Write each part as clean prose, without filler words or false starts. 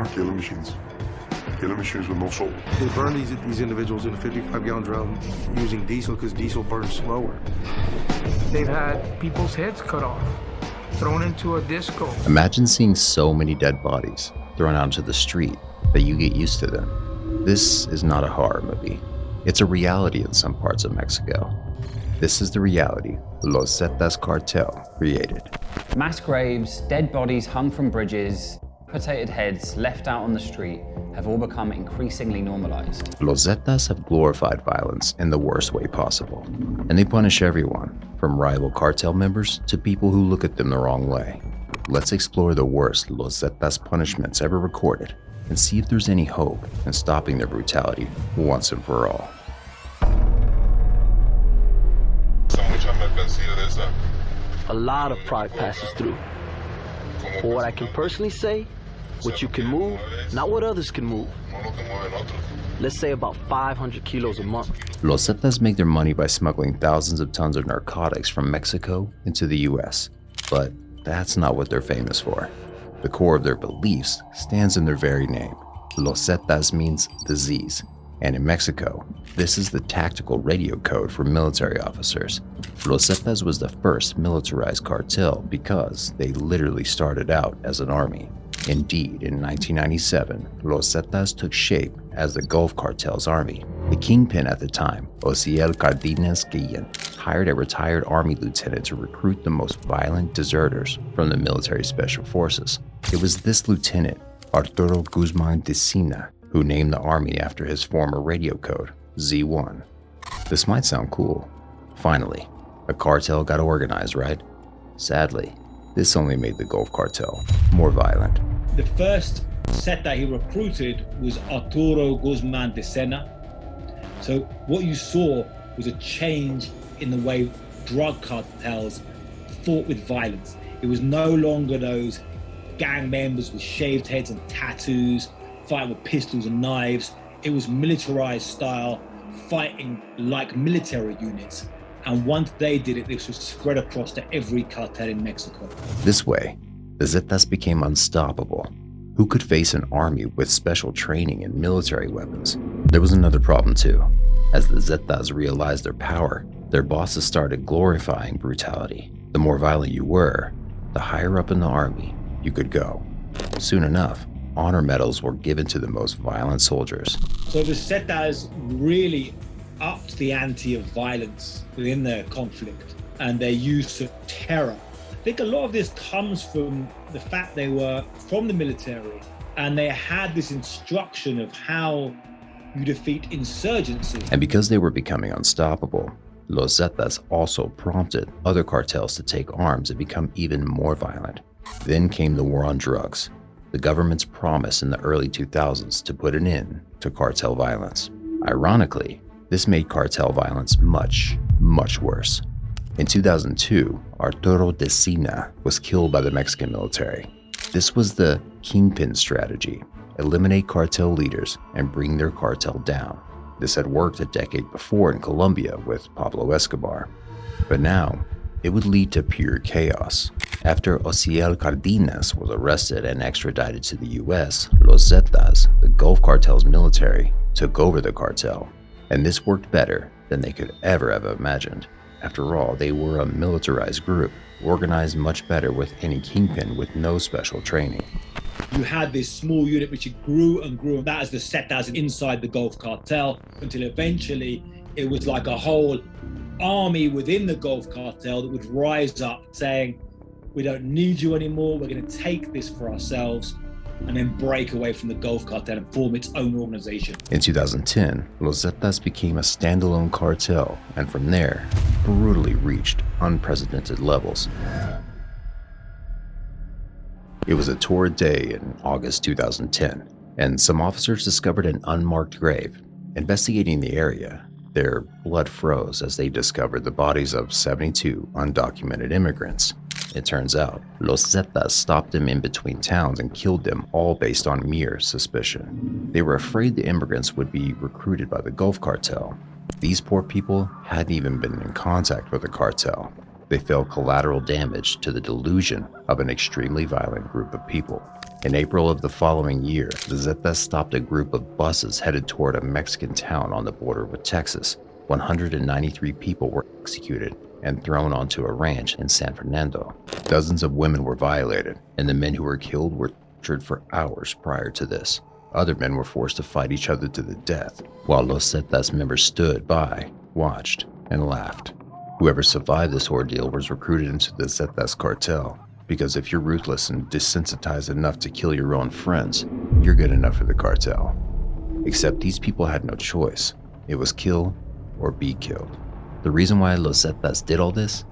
were killing machines. Killing machines with no soul. They burn these individuals in a 55-gallon drum using diesel because diesel burns slower. They've had people's heads cut off, thrown into a disco. Imagine seeing so many dead bodies thrown out into the street that you get used to them. This is not a horror movie. It's a reality in some parts of Mexico. This is the reality Los Zetas Cartel created. Mass graves, dead bodies hung from bridges, decapitated heads left out on the street have all become increasingly normalized. Los Zetas have glorified violence in the worst way possible, and they punish everyone, from rival cartel members to people who look at them the wrong way. Let's explore the worst Los Zetas punishments ever recorded and see if there's any hope in stopping their brutality once and for all. A lot of pride passes through. But what I can personally say, what you can move, not what others can move. Let's say about 500 kilos a month. Los Zetas make their money by smuggling thousands of tons of narcotics from Mexico into the US. But that's not what they're famous for. The core of their beliefs stands in their very name. Los Zetas means disease, and in Mexico, this is the tactical radio code for military officers. Los Zetas was the first militarized cartel because they literally started out as an army. Indeed, in 1997, Los Zetas took shape as the Gulf Cartel's army. The kingpin at the time, Osiel Cardenas Guillen, hired a retired army lieutenant to recruit the most violent deserters from the military special forces. It was this lieutenant, Arturo Guzman de Sina, who named the army after his former radio code, Z1. This might sound cool. Finally, a cartel got organized, right? Sadly, this only made the Gulf Cartel more violent. The first Zeta he recruited was Arturo Guzman de Sena. So what you saw was a change in the way drug cartels fought with violence. It was no longer those gang members with shaved heads and tattoos, fighting with pistols and knives. It was militarized style, fighting like military units. And once they did it, this was spread across to every cartel in Mexico. This way, the Zetas became unstoppable. Who could face an army with special training and military weapons? There was another problem too. As the Zetas realized their power, their bosses started glorifying brutality. The more violent you were, the higher up in the army you could go. Soon enough, honor medals were given to the most violent soldiers. So the Zetas really upped the ante of violence within their conflict and their use of terror. I think a lot of this comes from the fact they were from the military and they had this instruction of how you defeat insurgency. And because they were becoming unstoppable, Los Zetas also prompted other cartels to take arms and become even more violent. Then came the war on drugs, the government's promise in the early 2000s to put an end to cartel violence. Ironically, this made cartel violence much, much worse. In 2002, Arturo de Sina was killed by the Mexican military. This was the kingpin strategy: eliminate cartel leaders and bring their cartel down. This had worked a decade before in Colombia with Pablo Escobar. But now, it would lead to pure chaos. After Osiel Cardenas was arrested and extradited to the US, Los Zetas, the Gulf Cartel's military, took over the cartel. And this worked better than they could ever have imagined. After all, they were a militarized group, organized much better with any kingpin with no special training. You had this small unit which grew and grew, and that is the Zetas inside the Gulf Cartel, until eventually it was like a whole army within the Gulf Cartel that would rise up saying, we don't need you anymore, we're going to take this for ourselves, and then break away from the Gulf Cartel and form its own organization. In 2010, Los Zetas became a standalone cartel, and from there, brutally reached unprecedented levels. It was a torrid day in August 2010, and some officers discovered an unmarked grave. Investigating the area, their blood froze as they discovered the bodies of 72 undocumented immigrants. It turns out, Los Zetas stopped them in between towns and killed them all based on mere suspicion. They were afraid the immigrants would be recruited by the Gulf Cartel. These poor people hadn't even been in contact with the cartel. They fell collateral damage to the delusion of an extremely violent group of people. In April of the following year, the Zetas stopped a group of buses headed toward a Mexican town on the border with Texas. 193 people were executed and thrown onto a ranch in San Fernando. Dozens of women were violated, and the men who were killed were tortured for hours prior to this. Other men were forced to fight each other to the death, while Los Zetas members stood by, watched, and laughed. Whoever survived this ordeal was recruited into the Zetas Cartel, because if you're ruthless and desensitized enough to kill your own friends, you're good enough for the cartel. Except these people had no choice. It was kill or be killed. The reason why Los Zetas did all this?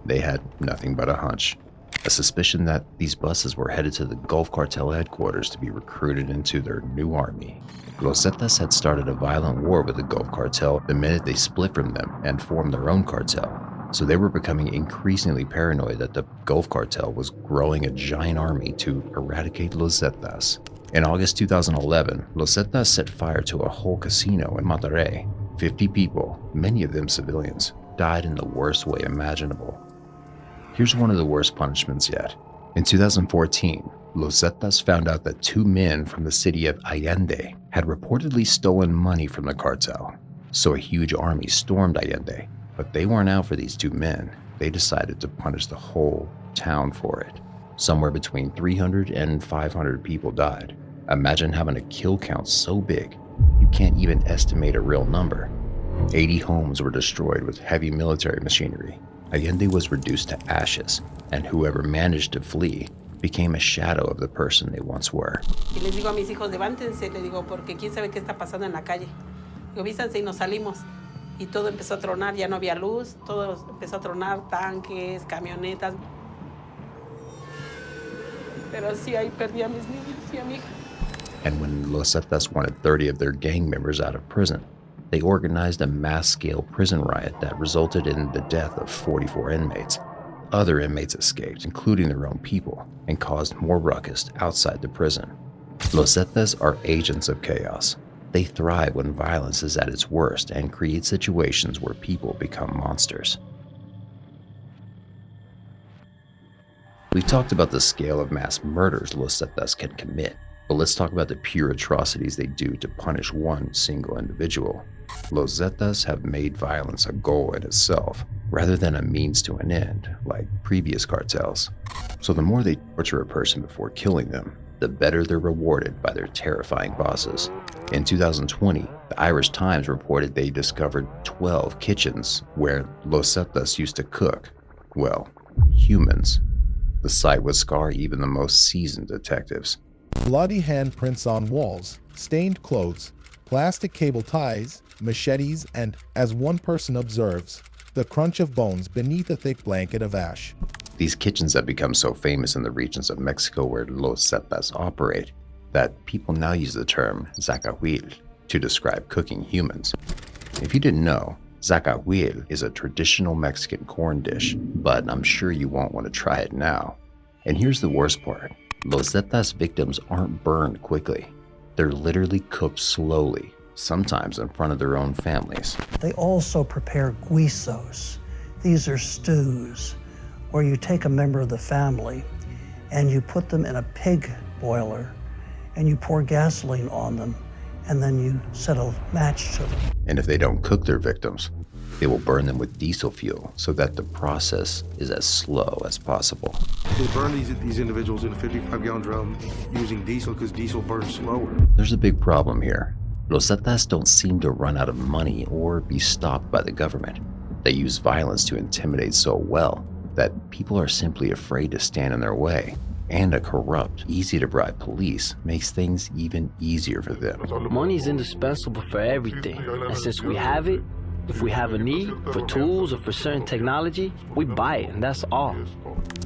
They had nothing but a hunch. A suspicion that these buses were headed to the Gulf Cartel headquarters to be recruited into their new army. Los Zetas had started a violent war with the Gulf Cartel the minute they split from them and formed their own cartel. So they were becoming increasingly paranoid that the Gulf Cartel was growing a giant army to eradicate Los Zetas. In August 2011, Los Zetas set fire to a whole casino in Monterrey. 50 people, many of them civilians, died in the worst way imaginable. Here's one of the worst punishments yet. In 2014, Los Zetas found out that 2 men from the city of Allende had reportedly stolen money from the cartel. So a huge army stormed Allende, but they weren't out for these 2 men. They decided to punish the whole town for it. Somewhere between 300 and 500 people died. Imagine having a kill count so big, you can't even estimate a real number. 80 homes were destroyed with heavy military machinery. Allende was reduced to ashes, and whoever managed to flee became a shadow of the person they once were. Y les digo a mis hijos, levántense, les digo, porque quién sabe qué está pasando en la calle. Digo, vístanse y nos salimos. Y todo empezó a tronar, ya no había luz, todo empezó a tronar, tanques, camionetas. Pero sí, ahí perdí a mis niños y a mi hija. And when Los Zetas wanted 30 of their gang members out of prison, they organized a mass-scale prison riot that resulted in the death of 44 inmates. Other inmates escaped, including their own people, and caused more ruckus outside the prison. Los Zetas are agents of chaos. They thrive when violence is at its worst and create situations where people become monsters. We've talked about the scale of mass murders Los Zetas can commit, but let's talk about the pure atrocities they do to punish one single individual. Los Zetas have made violence a goal in itself, rather than a means to an end, like previous cartels. So the more they torture a person before killing them, the better they're rewarded by their terrifying bosses. In 2020, the Irish Times reported they discovered 12 kitchens where Los Zetas used to cook, well, humans. The sight would scar even the most seasoned detectives. Bloody handprints on walls, stained clothes, plastic cable ties, machetes, and, as one person observes, the crunch of bones beneath a thick blanket of ash. These kitchens have become so famous in the regions of Mexico where Los Zetas operate that people now use the term zacahuil to describe cooking humans. If you didn't know, zacahuil is a traditional Mexican corn dish, but I'm sure you won't want to try it now. And here's the worst part. Los Zetas victims aren't burned quickly. They're literally cooked slowly, sometimes in front of their own families. They also prepare guisos. These are stews where you take a member of the family and you put them in a pig boiler and you pour gasoline on them and then you set a match to them. And if they don't cook their victims, they will burn them with diesel fuel so that the process is as slow as possible. They burn these individuals in a 55-gallon drum using diesel because diesel burns slower. There's a big problem here. Los Zetas don't seem to run out of money or be stopped by the government. They use violence to intimidate so well that people are simply afraid to stand in their way. And a corrupt, easy-to-bribe police makes things even easier for them. Money is indispensable for everything, and since we have it, if we have a need for tools or for certain technology, we buy it, and that's all.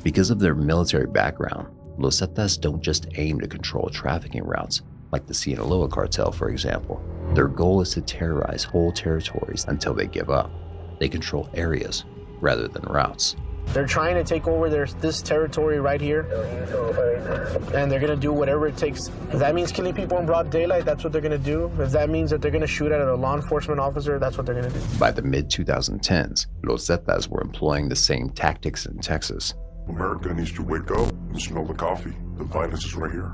Because of their military background, Los Zetas don't just aim to control trafficking routes, like the Sinaloa cartel, for example. Their goal is to terrorize whole territories until they give up. They control areas rather than routes. They're trying to take over this territory right here, and they're gonna do whatever it takes. If that means killing people in broad daylight, that's what they're gonna do. If that means that they're gonna shoot at a law enforcement officer, that's what they're gonna do. By the mid-2010s, Los Zetas were employing the same tactics in Texas. America needs to wake up and smell the coffee. The violence is right here.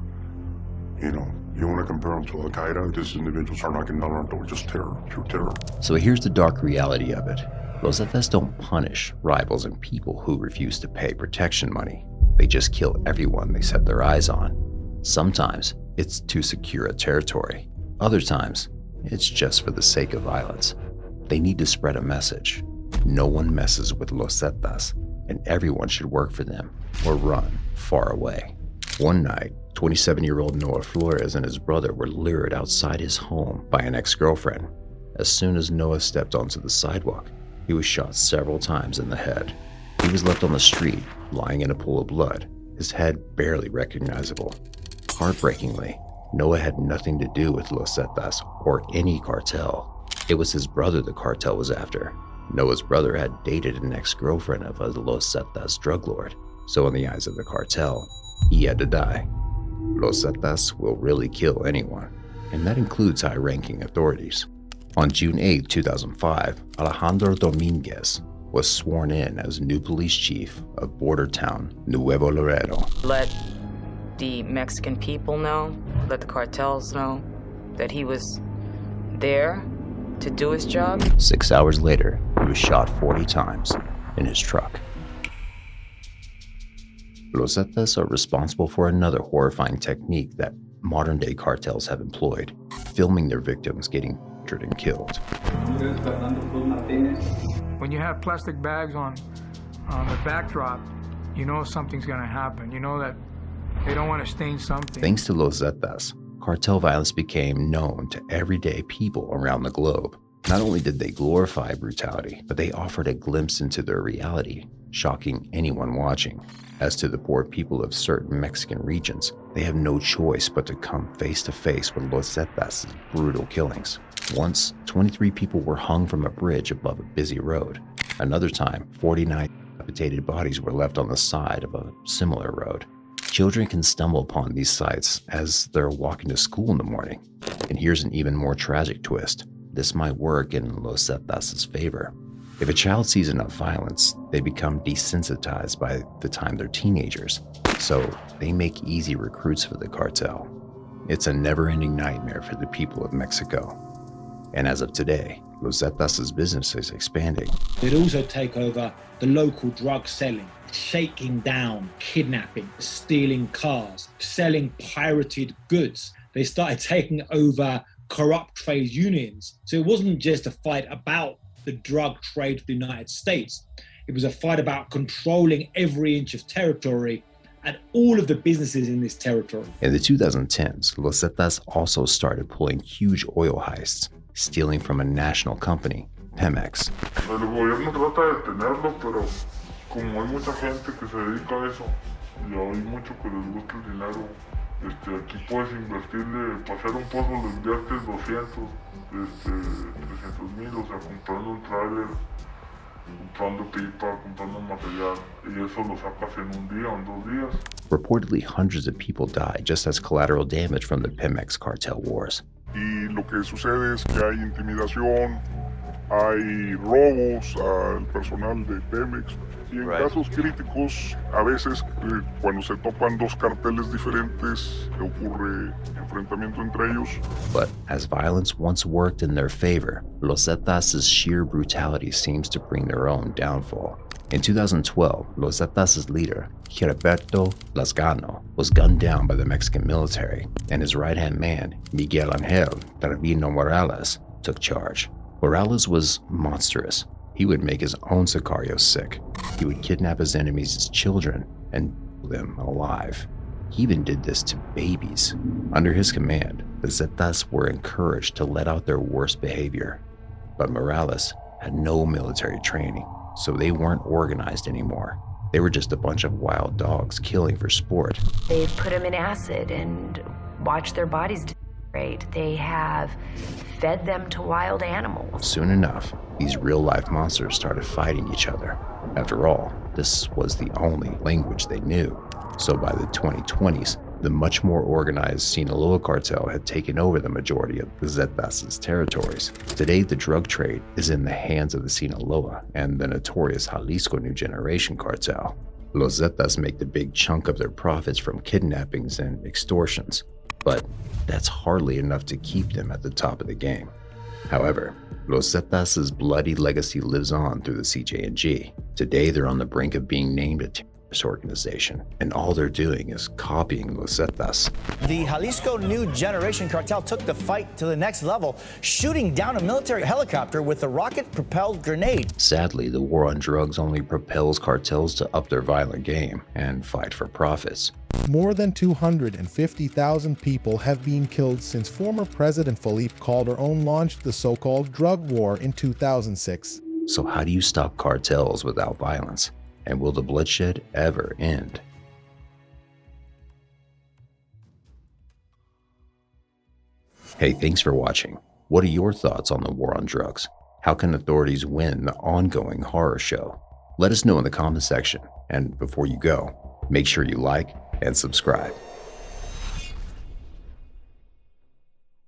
You know, you want to compare them to Al-Qaeda? These individuals are knocking down our door, just terror, pure terror. So here's the dark reality of it. Los Zetas don't punish rivals and people who refuse to pay protection money. They just kill everyone they set their eyes on. Sometimes it's to secure a territory. Other times, it's just for the sake of violence. They need to spread a message. No one messes with Los Zetas, and everyone should work for them or run far away. One night, 27-year-old Noah Flores and his brother were lured outside his home by an ex-girlfriend. As soon as Noah stepped onto the sidewalk, he was shot several times in the head. He was left on the street, lying in a pool of blood, his head barely recognizable. Heartbreakingly, Noah had nothing to do with Los Zetas or any cartel. It was his brother the cartel was after. Noah's brother had dated an ex-girlfriend of a Los Zetas drug lord, so in the eyes of the cartel, he had to die. Los Zetas will really kill anyone, and that includes high-ranking authorities. On June 8, 2005, Alejandro Dominguez was sworn in as new police chief of border town Nuevo Laredo. Let the Mexican people know, let the cartels know that he was there to do his job. 6 hours later, he was shot 40 times in his truck. Los Zetas are responsible for another horrifying technique that modern-day cartels have employed, filming their victims getting injured and killed. When you have plastic bags on the backdrop, you know something's gonna happen. You know that they don't want to stain something. Thanks to Los Zetas, cartel violence became known to everyday people around the globe. Not only did they glorify brutality, but they offered a glimpse into their reality, shocking anyone watching. As to the poor people of certain Mexican regions, they have no choice but to come face to face with Los Zetas' brutal killings. Once, 23 people were hung from a bridge above a busy road. Another time, 49 decapitated bodies were left on the side of a similar road. Children can stumble upon these sites as they're walking to school in the morning. And here's an even more tragic twist. This might work in Los Zetas' favor. If a child sees enough violence, they become desensitized by the time they're teenagers, so they make easy recruits for the cartel. It's a never-ending nightmare for the people of Mexico. And as of today, Los Zetas' business is expanding. They'd also take over the local drug selling, shaking down, kidnapping, stealing cars, selling pirated goods. They started taking over corrupt trade unions. So it wasn't just a fight about the drug trade of the United States. It was a fight about controlling every inch of territory and all of the businesses in this territory. In the 2010s, Los Zetas also started pulling huge oil heists, stealing from a national company, Pemex. El gobierno trata de detenerlo, pero como hay mucha gente que se dedica a eso y hay mucho que les gusta el dinero, aquí puedes invertirle, para hacer un pozo le inviertes 200, 300 mil, o sea, comprando un tráiler, comprando pipa, comprando material, y eso lo sacas en un día o en 2 días. Reportedly, hundreds of people died just as collateral damage from the Pemex cartel wars. Y lo que sucede es que hay intimidación, hay robos al personal de Pemex, y en casos críticos, a veces cuando se topan dos carteles diferentes, ocurre enfrentamiento entre ellos. But as violence once worked in their favor, Los Zetas' sheer brutality seems to bring their own downfall. In 2012, Los Zetas' leader, Gilberto Lascano, was gunned down by the Mexican military, and his right-hand man, Miguel Ángel Trevino Morales, took charge. Morales was monstrous. He would make his own sicarios sick. He would kidnap his enemies' children and kill them alive. He even did this to babies. Under his command, the Zetas were encouraged to let out their worst behavior. But Morales had no military training, so they weren't organized anymore. They were just a bunch of wild dogs killing for sport. They put them in acid and watch their bodies deteriorate. They have fed them to wild animals. Soon enough, these real-life monsters started fighting each other. After all, this was the only language they knew. So by the 2020s, the much more organized Sinaloa cartel had taken over the majority of the Zetas' territories. Today, the drug trade is in the hands of the Sinaloa and the notorious Jalisco New Generation cartel. Los Zetas make the big chunk of their profits from kidnappings and extortions, but that's hardly enough to keep them at the top of the game. However, Los Zetas' bloody legacy lives on through the CJ&G. Today, they're on the brink of being named a terrorist organization, and all they're doing is copying Los Zetas. The Jalisco New Generation cartel took the fight to the next level, shooting down a military helicopter with a rocket-propelled grenade. Sadly, the war on drugs only propels cartels to up their violent game and fight for profits. More than 250,000 people have been killed since former President Felipe Calderón launched the so-called drug war in 2006. So how do you stop cartels without violence? And will the bloodshed ever end? Hey, thanks for watching. What are your thoughts on the war on drugs? How can authorities win the ongoing horror show? Let us know in the comment section. And before you go, make sure you like and subscribe.